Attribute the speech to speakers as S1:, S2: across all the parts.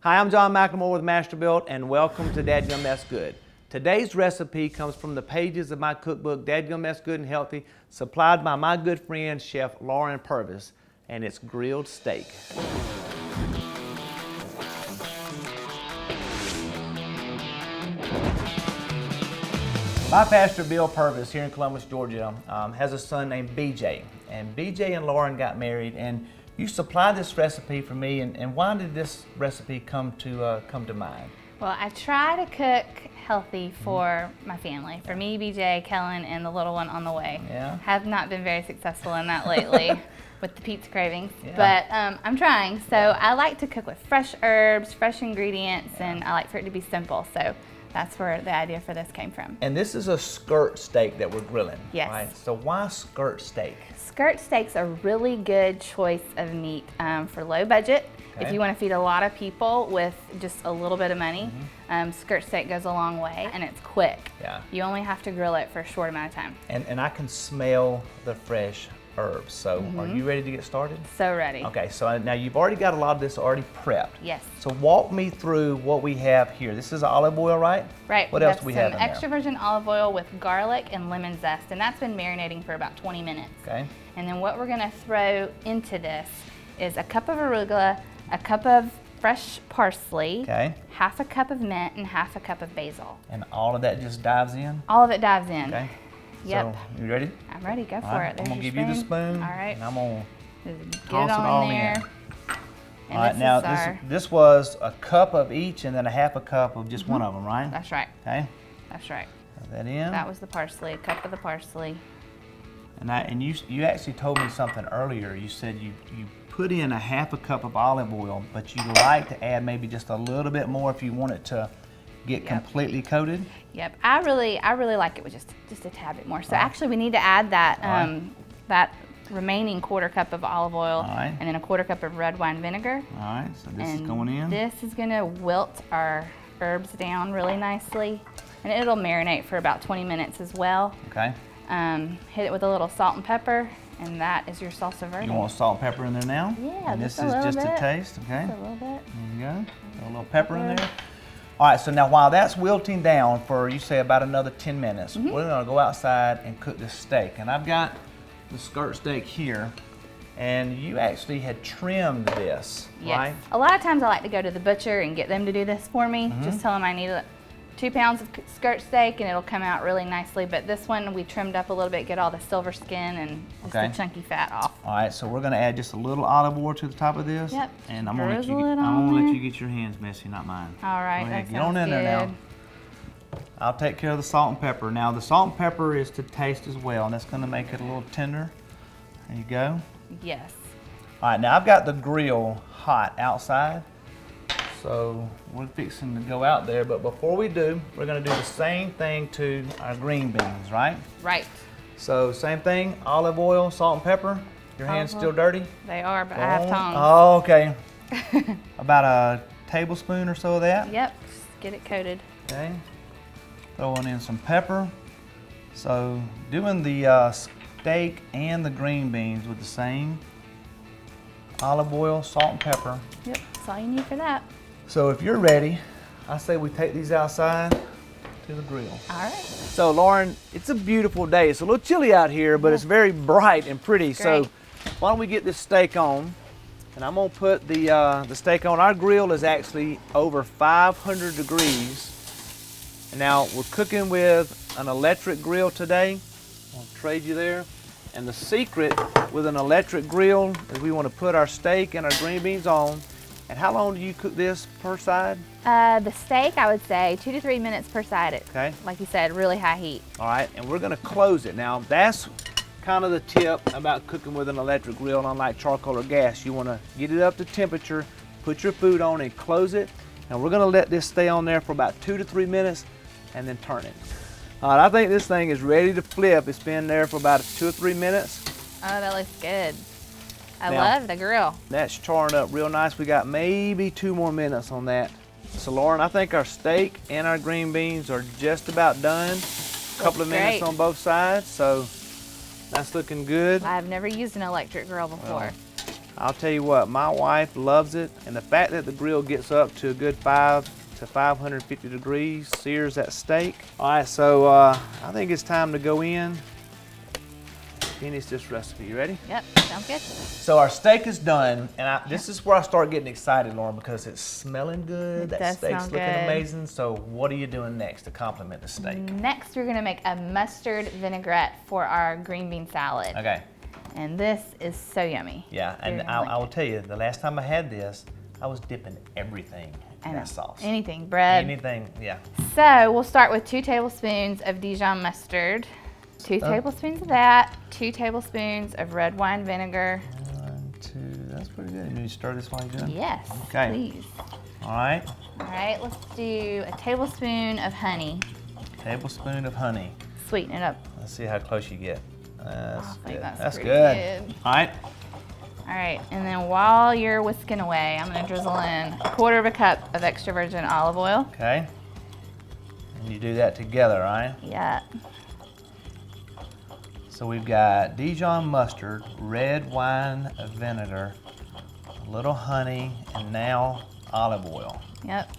S1: Hi, I'm John McLemore with Masterbuilt, and welcome to Dadgum That's Good. Today's recipe comes from the pages of my cookbook, Dadgum That's Good and Healthy, supplied by my good friend, Chef Loryn Purvis, and it's grilled steak. My pastor, Bill Purvis, here in Columbus, Georgia, has a son named BJ. And BJ and Loryn got married, and you supplied this recipe for me, and why did this recipe come to mind?
S2: Well, I try to cook healthy for my family, for me, BJ, Kellen, and the little one on the way.
S1: Yeah.
S2: Have not been very successful in that lately with the pizza cravings, but I'm trying. So I like to cook with fresh herbs, fresh ingredients, and I like for it to be simple. So that's where the idea for this came from.
S1: And this is a skirt steak that we're grilling.
S2: Yes.
S1: Right? So why skirt steak?
S2: Skirt steak's a really good choice of meat for low budget.
S1: Okay.
S2: If you want to feed a lot of people with just a little bit of money, skirt steak goes a long way, and it's quick.
S1: Yeah.
S2: You only have to grill it for a short amount of time.
S1: And I can smell the fresh herbs. So are you ready to get started?
S2: So ready.
S1: Okay, so now you've already got a lot of this already prepped.
S2: Yes.
S1: So walk me through what we have here. This is olive oil, right?
S2: Right.
S1: What else do we have in
S2: some
S1: there?
S2: extra virgin olive oil with garlic and lemon zest, and that's been marinating for about 20 minutes.
S1: Okay.
S2: And then what we're gonna throw into this is a cup of arugula, a cup of fresh parsley,
S1: Okay.
S2: half a cup of mint, and half a cup of basil.
S1: And all of that just dives in?
S2: All of it dives in.
S1: Okay.
S2: Yep.
S1: So, you ready?
S2: I'm ready, go for
S1: All right,
S2: it. There's
S1: I'm gonna
S2: your
S1: give you the spoon.
S2: All right.
S1: And I'm gonna
S2: Just get
S1: toss
S2: it
S1: it
S2: on
S1: all
S2: there.
S1: in.
S2: And
S1: All right,
S2: this
S1: now
S2: is our,
S1: this was a cup of each and then a half a cup of just one of them, right?
S2: that's right,
S1: Okay.
S2: that's right.
S1: Put that in.
S2: That was the parsley, a cup of the parsley.
S1: And you actually told me something earlier. You said you put in a half a cup of olive oil, but you like to add maybe just a little bit more if you want it to get completely coated.
S2: Yep, I really like it with just a tad bit more. So actually we need to add that that remaining quarter cup of olive oil and then a quarter cup of red wine vinegar.
S1: All right, so this is
S2: And
S1: going in.
S2: This is gonna wilt our herbs down really nicely, and it'll marinate for about 20 minutes as well.
S1: Okay.
S2: Hit it with a little salt and pepper, and that is your salsa verde.
S1: You want salt and pepper in there now?
S2: Yeah,
S1: and
S2: just
S1: this
S2: a
S1: is
S2: little
S1: just
S2: bit.
S1: a taste, okay?
S2: Just a little bit.
S1: There you go. Throw a little pepper in there. All right, so now while that's wilting down for, you say, about another 10 minutes, we're gonna go outside and cook this steak. And I've got the skirt steak here, and you actually had trimmed this,
S2: Yes.
S1: right?
S2: A lot of times I like to go to the butcher and get them to do this for me. Just tell them I need 2 pounds of skirt steak and it'll come out really nicely. But this one we trimmed up a little bit, get all the silver skin and just the chunky fat off.
S1: All right, so we're gonna add just a little olive oil to the top of this.
S2: Yep.
S1: And I'm gonna let
S2: Drizzle it on
S1: let
S2: there.
S1: you get your hands messy, not mine.
S2: All right,
S1: Go
S2: that
S1: ahead,
S2: sounds
S1: get on in
S2: good.
S1: there now. I'll take care of the salt and pepper. Now the salt and pepper is to taste as well, and that's gonna make it a little tender. There you go.
S2: Yes.
S1: All right, now I've got the grill hot outside, so we're fixing to go out there, but before we do, we're gonna do the same thing to our green beans, right?
S2: Right.
S1: So same thing, olive oil, salt and pepper. Your hands still dirty?
S2: They are, but I have tongs.
S1: Oh, okay. About a tablespoon or so of that.
S2: Yep, just get it coated.
S1: Okay. Throwing in some pepper. So doing the steak and the green beans with the same olive oil, salt and pepper.
S2: Yep, that's all you need for that.
S1: So if you're ready, I say we take these outside to the grill.
S2: All right.
S1: So Loryn, it's a beautiful day. It's a little chilly out here, but it's very bright and pretty. So why don't we get this steak on? And I'm gonna put the steak on. Our grill is actually over 500 degrees. And now we're cooking with an electric grill today. I'll trade you there. And the secret with an electric grill is we want to put our steak and our green beans on. And how long do you cook this per side?
S2: The steak, I would say 2 to 3 minutes per side.
S1: Okay.
S2: Like you said, really high heat.
S1: All right, and we're gonna close it. Now that's kind of the tip about cooking with an electric grill, unlike charcoal or gas. You wanna get it up to temperature, put your food on and close it. And we're gonna let this stay on there for about 2 to 3 minutes and then turn it. All right, I think this thing is ready to flip. It's been there for about 2 or 3 minutes.
S2: Oh, that looks good. I
S1: Now,
S2: love the grill.
S1: That's charring up real nice. We got maybe 2 more minutes on that. So Loryn, I think our steak and our green beans are just about done. A couple of minutes on both sides, so that's looking good.
S2: I've never used an electric grill before.
S1: I'll tell you what, my wife loves it, and the fact that the grill gets up to a good 5 to 550 degrees sears that steak. All right, so I think it's time to go in, finish this recipe. You ready?
S2: Yep, sounds good.
S1: So our steak is done, and this is where I start getting excited, Loryn, because it's smelling good. That steak's looking amazing. So what are you doing next to complement the steak?
S2: Next, we're gonna make a mustard vinaigrette for our green bean salad.
S1: Okay.
S2: And this is so yummy.
S1: Yeah, and I will tell you, the last time I had this, I was dipping everything in that sauce.
S2: Anything, bread.
S1: Anything, yeah.
S2: So we'll start with 2 tablespoons of Dijon mustard, 2 tablespoons of that, 2 tablespoons of red wine vinegar.
S1: 1, 2, that's pretty good. You need to stir this while you're doing it?
S2: Yes,
S1: okay.
S2: Please.
S1: All right.
S2: All right, let's do a tablespoon of honey.
S1: Tablespoon of honey.
S2: Sweeten it up.
S1: Let's see how close you get. That's good.
S2: That's
S1: good. All right.
S2: All right, and then while you're whisking away, I'm gonna drizzle in 1/4 cup of extra virgin olive oil.
S1: Okay. And you do that together, right?
S2: Yeah.
S1: So we've got Dijon mustard, red wine vinegar, a little honey, and now olive oil.
S2: Yep.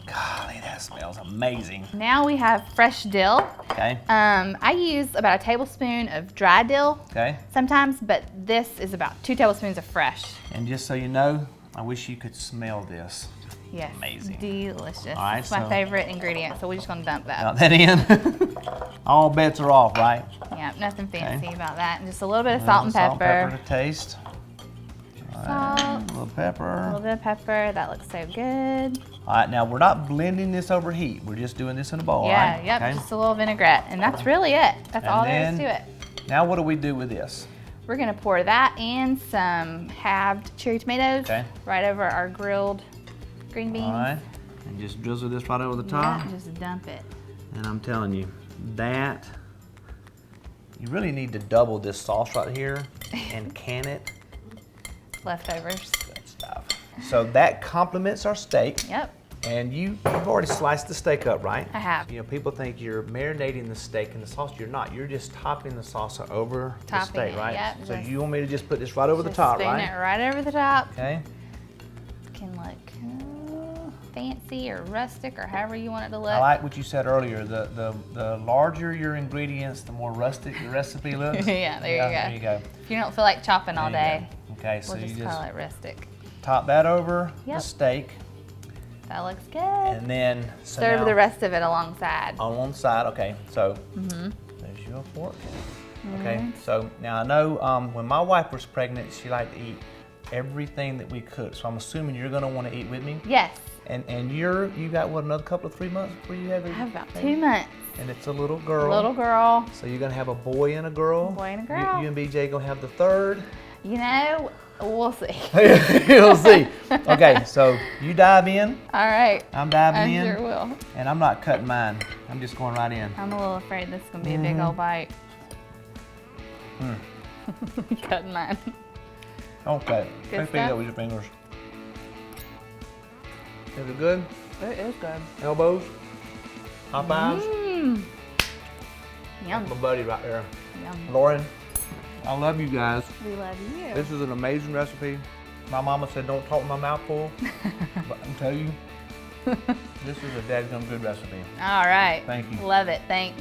S1: Golly, that smells amazing.
S2: Now we have fresh dill.
S1: Okay.
S2: I use about a tablespoon of dry dill sometimes, but this is about 2 tablespoons of fresh.
S1: And just so you know, I wish you could smell this.
S2: Yes.
S1: Amazing.
S2: Delicious.
S1: All right,
S2: it's my favorite ingredient, so we're just gonna dump that.
S1: Dump that in. All bets are off, right?
S2: Yeah, nothing fancy about that. And just a little bit of salt and pepper.
S1: Salt and pepper to taste.
S2: Salt.
S1: A little pepper.
S2: A little bit of pepper. That looks so good.
S1: All right, now we're not blending this over heat. We're just doing this in a bowl,
S2: yeah,
S1: right?
S2: Yep, just a little vinaigrette. And that's really it. That's all there is to it.
S1: Now what do we do with this?
S2: We're gonna pour that and some halved cherry tomatoes right over our grilled green beans.
S1: All right, and just drizzle this right over the top.
S2: Yeah, just dump it.
S1: And I'm telling you, that, you really need to double this sauce right here and can it.
S2: Leftovers.
S1: Good stuff. So that complements our steak.
S2: Yep.
S1: And you've already sliced the steak up, right?
S2: I have.
S1: You know, people think you're marinating the steak in the sauce. You're not. You're just topping the sauce over the steak, right?
S2: Yep,
S1: so you want me to just put this right over the top,
S2: spoon
S1: right?
S2: It right over the top.
S1: Okay.
S2: It can look fancy or rustic or however you want it to look.
S1: I like what you said earlier. The larger your ingredients, the more rustic your recipe looks.
S2: Yeah, there you go.
S1: There you go.
S2: If you don't feel like chopping all day,
S1: okay, so
S2: we'll
S1: you
S2: just call it rustic.
S1: Top that over the steak.
S2: That looks good.
S1: And then
S2: serve the rest of it alongside.
S1: On one side, okay. So there's your fork. Okay, so now I know when my wife was pregnant, she liked to eat everything that we cooked. So I'm assuming you're gonna want to eat with me.
S2: Yes.
S1: And you got what, another couple of 3 months before you have it?
S2: I have about 2 months.
S1: And it's a little girl.
S2: Little girl.
S1: So you're gonna have a boy and a girl.
S2: Boy and a girl.
S1: You and BJ gonna have the third.
S2: You know, we'll see.
S1: You'll see. Okay, so you dive in.
S2: All right.
S1: I'm diving in.
S2: I sure will.
S1: And I'm not cutting mine. I'm just going right in.
S2: I'm a little afraid this is gonna be a big old bite. Cutting mine.
S1: Okay.
S2: Good
S1: Pick it up with your fingers. Is it good?
S2: It is good.
S1: Elbows? High fives?
S2: Yum.
S1: My buddy right there.
S2: Yum.
S1: Loryn, I love you guys.
S2: We love you.
S1: This is an amazing recipe. My mama said don't talk my mouth full, but I can tell you, this is a dadgum good recipe.
S2: All right.
S1: Thank you.
S2: Love it. Thanks.